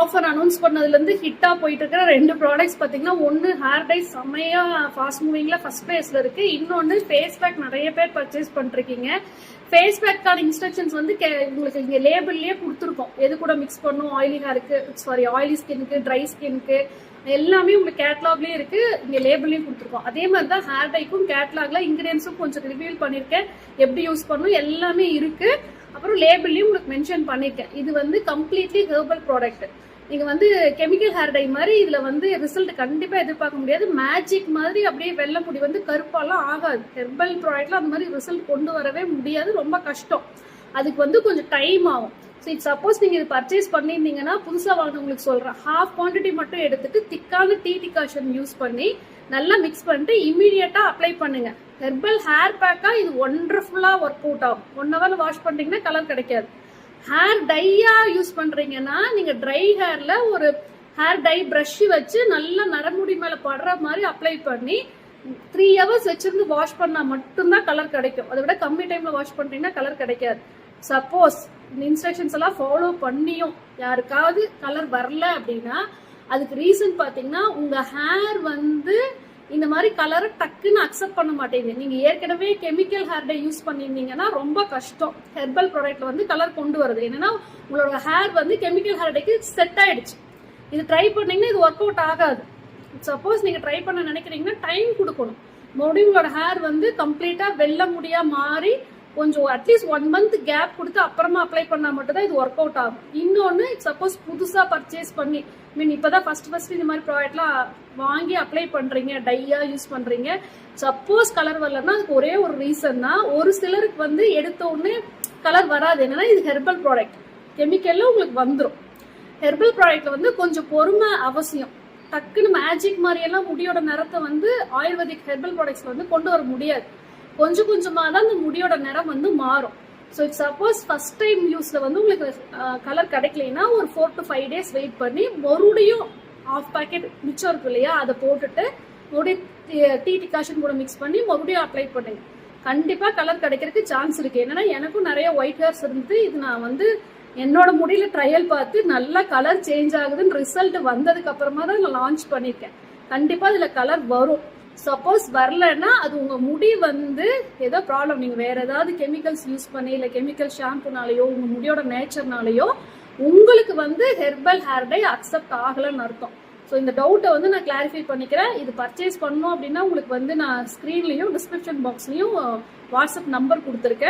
Offer announce பண்ணதுலேருந்து ஹிட்டாக போயிட்டு இருக்கிற 2 ப்ராடக்ட்ஸ் பார்த்தீங்கன்னா, ஒன்று ஹேர் டை செம்மையாக ஃபாஸ்ட் மூவிங்கில் ஃபர்ஸ்ட் பிளேஸில் இருக்குது. இன்னொன்று ஃபேஸ் பேக் நிறைய பேர் பர்ச்சேஸ் பண்ணிருக்கீங்க. ஃபேஸ் பேக்கான இன்ஸ்ட்ரக்ஷன்ஸ் வந்து உங்களுக்கு இங்கே லேபிள்லேயே கொடுத்துருக்கோம். எது கூட மிக்ஸ் பண்ணும், ஆயிலி ஹேருக்கு, ஆயிலி ஸ்கின்னுக்கு, ட்ரை ஸ்கின்னுக்கு எல்லாமே உங்களுக்கு கேட்லாக்லேயே இருக்கு, இங்கே லேபிள்லையும் கொடுத்துருக்கோம். அதே மாதிரி தான் ஹேர் டைக்கும் கேட்லாக்ல இன்கிரியன்ஸும் கொஞ்சம் ரிவீல் பண்ணியிருக்கேன், எப்படி யூஸ் பண்ணணும் எல்லாமே இருக்கு. அப்புறம் லேபிள்லையும் உங்களுக்கு மென்ஷன் பண்ணியிருக்கேன். இது வந்து கம்ப்ளீட்லி ஹெர்பல் ப்ராடக்ட். நீங்க வந்து கெமிக்கல் ஹேர் டை மாதிரி இதுல வந்து ரிசல்ட் கண்டிப்பா எதிர்பார்க்க முடியாது. மேஜிக் மாதிரி அப்படியே வெள்ளை முடி வந்து கருப்பாலாம் ஆகாது. ஹெர்பல் ப்ராடக்ட்ல அந்த மாதிரி ரிசல்ட் கொண்டு வரவே முடியாது, ரொம்ப கஷ்டம். அதுக்கு வந்து கொஞ்சம் டைம் ஆகும். ஸோ இது சப்போஸ் நீங்க இது பர்ச்சேஸ் பண்ணியிருந்தீங்கன்னா, புதுசா வாங்கினவங்களுக்கு சொல்றேன், ஹாஃப் குவான்டிட்டி மட்டும் எடுத்துட்டு திக்கான டீ டிகாஷன் யூஸ் பண்ணி நல்லா மிக்ஸ் பண்ணிட்டு இமீடியட்டா அப்ளை பண்ணுங்க. ஹெர்பல் ஹேர் பேக்கா இது ஒண்டர்ஃபுல்லா ஒர்க் அவுட் ஆகும். 1 ஹவர்ல வாஷ் பண்ணிட்டீங்கன்னா கலர் கிடைக்காது. ஹேர் டையா யூஸ் பண்றீங்கன்னா, நீங்க ட்ரை ஹேர்ல ஒரு ஹேர் டை பிரஷ் வச்சு நல்லா நரமுடி மேல படுற மாதிரி அப்ளை பண்ணி 3 ஹவர்ஸ் வச்சிருந்து வாஷ் பண்ணா மட்டும்தான் கலர் கிடைக்கும். அதை விட கம்மி டைம்ல வாஷ் பண்றீங்கன்னா கலர் கிடைக்காது. சப்போஸ் இந்த இன்ஸ்ட்ரக்ஷன்ஸ் எல்லாம் ஃபாலோ பண்ணியும் யாருக்காவது கலர் வரல அப்படின்னா, அதுக்கு ரீசன் பாத்தீங்கன்னா, உங்க ஹேர் வந்து இந்த மாதிரி கலரை டக்குன்னு அக்செப்ட் பண்ண மாட்டேங்குது. நீங்க ஏற்கனவே கெமிக்கல் ஹேர் டை யூஸ் பண்ணிருந்தீங்கன்னா ரொம்ப கஷ்டம் ஹெர்பல் ப்ராடக்ட்ல வந்து கலர் கொண்டு வருது. என்னன்னா, உங்களோட ஹேர் வந்து கெமிக்கல் ஹேர் டைக்கு செட் ஆயிடுச்சு. இது ட்ரை பண்ணீங்கன்னா இது ஒர்க் அவுட் ஆகாது. சப்போஸ் நீங்க ட்ரை பண்ண நினைக்கிறீங்கன்னா டைம் கொடுக்கணும். மறுபடியும் உங்களோட ஹேர் வந்து கம்ப்ளீட்டா வெள்ள முடியா மாறி கொஞ்சம் அட்லீஸ்ட் 1 மந்த் கேப் கொடுத்து அப்புறமா அப்ளை பண்ணா மட்டும் தான் இது ஒர்க் அவுட் ஆகும். இன்னொன்னு, சப்போஸ் புதுசா பர்ச்சேஸ் பண்ணி இப்பதான் ஃபர்ஸ்ட் இந்த மாதிரி ப்ராடக்ட்லாம் வாங்கி அப்ளை பண்றீங்க, டையா யூஸ் பண்றீங்க, சப்போஸ் கலர் வரலன்னா அதுக்கு ஒரே ஒரு ரீசன் தான். ஒரு சிலருக்கு வந்து எடுத்த உடனே கலர் வராது. என்னன்னா, இது ஹெர்பல் ப்ராடக்ட், கெமிக்கல்ல உங்களுக்கு வந்துடும். ஹெர்பல் ப்ராடக்ட்ல வந்து கொஞ்சம் பொறுமை அவசியம். டக்குன்னு மேஜிக் மாதிரி எல்லாம் முடியோட நிறத்தை வந்து ஆயுர்வேதிக் ஹெர்பல் ப்ராடக்ட்ஸ்ல வந்து கொண்டு வர முடியாது. கொஞ்சம் கொஞ்சமா தான் அந்த முடியோட நிறம் வந்து மாறும். So it suppose first time யூஸ்ல வந்து உங்களுக்கு கலர் கிடைக்கலைன்னா ஒரு 4 to 5 days வெயிட் பண்ணி மறுபடியும் ½ packet மிச்சம் இருக்கு இல்லையா, அதை போட்டுட்டு மறுபடியும் டீ டிகாஷன் கூட மிக்ஸ் பண்ணி மறுபடியும் அப்ளை பண்ணுங்க. கண்டிப்பா கலர் கிடைக்கிறதுக்கு சான்ஸ் இருக்கு. என்னன்னா, எனக்கும் நிறைய ஒயிட் ஹேர்ஸ் இருந்து இது நான் வந்து என்னோட முடியில ட்ரையல் பார்த்து நல்லா கலர் சேஞ்ச் ஆகுதுன்னு ரிசல்ட் வந்ததுக்கு அப்புறமா தான் நான் லான்ச் பண்ணிருக்கேன். கண்டிப்பா இதுல கலர் வரும். சப்போஸ் வரலன்னா அது உங்க முடி வந்து ஏதோ ப்ராப்ளம், நீங்க வேற ஏதாவது கெமிக்கல்ஸ் யூஸ் பண்ணி இல்ல கெமிக்கல் ஷாம்புனாலயோ உங்க முடியோட நேச்சர்னாலயோ உங்களுக்கு வந்து ஹெர்பல் ஹேர் டை அக்செப்ட் ஆகலன்னு அர்த்தம். ஸோ இந்த டவுட்டை வந்து நான் கிளாரிஃபை பண்ணிக்கிறேன். இது பர்ச்சேஸ் பண்ணணும் அப்படின்னா உங்களுக்கு வந்து நான் ஸ்க்ரீன்லயும் டிஸ்கிரிப்ஷன் பாக்ஸ்லயும் வாட்ஸ்அப் நம்பர் கொடுத்துருக்கேன்.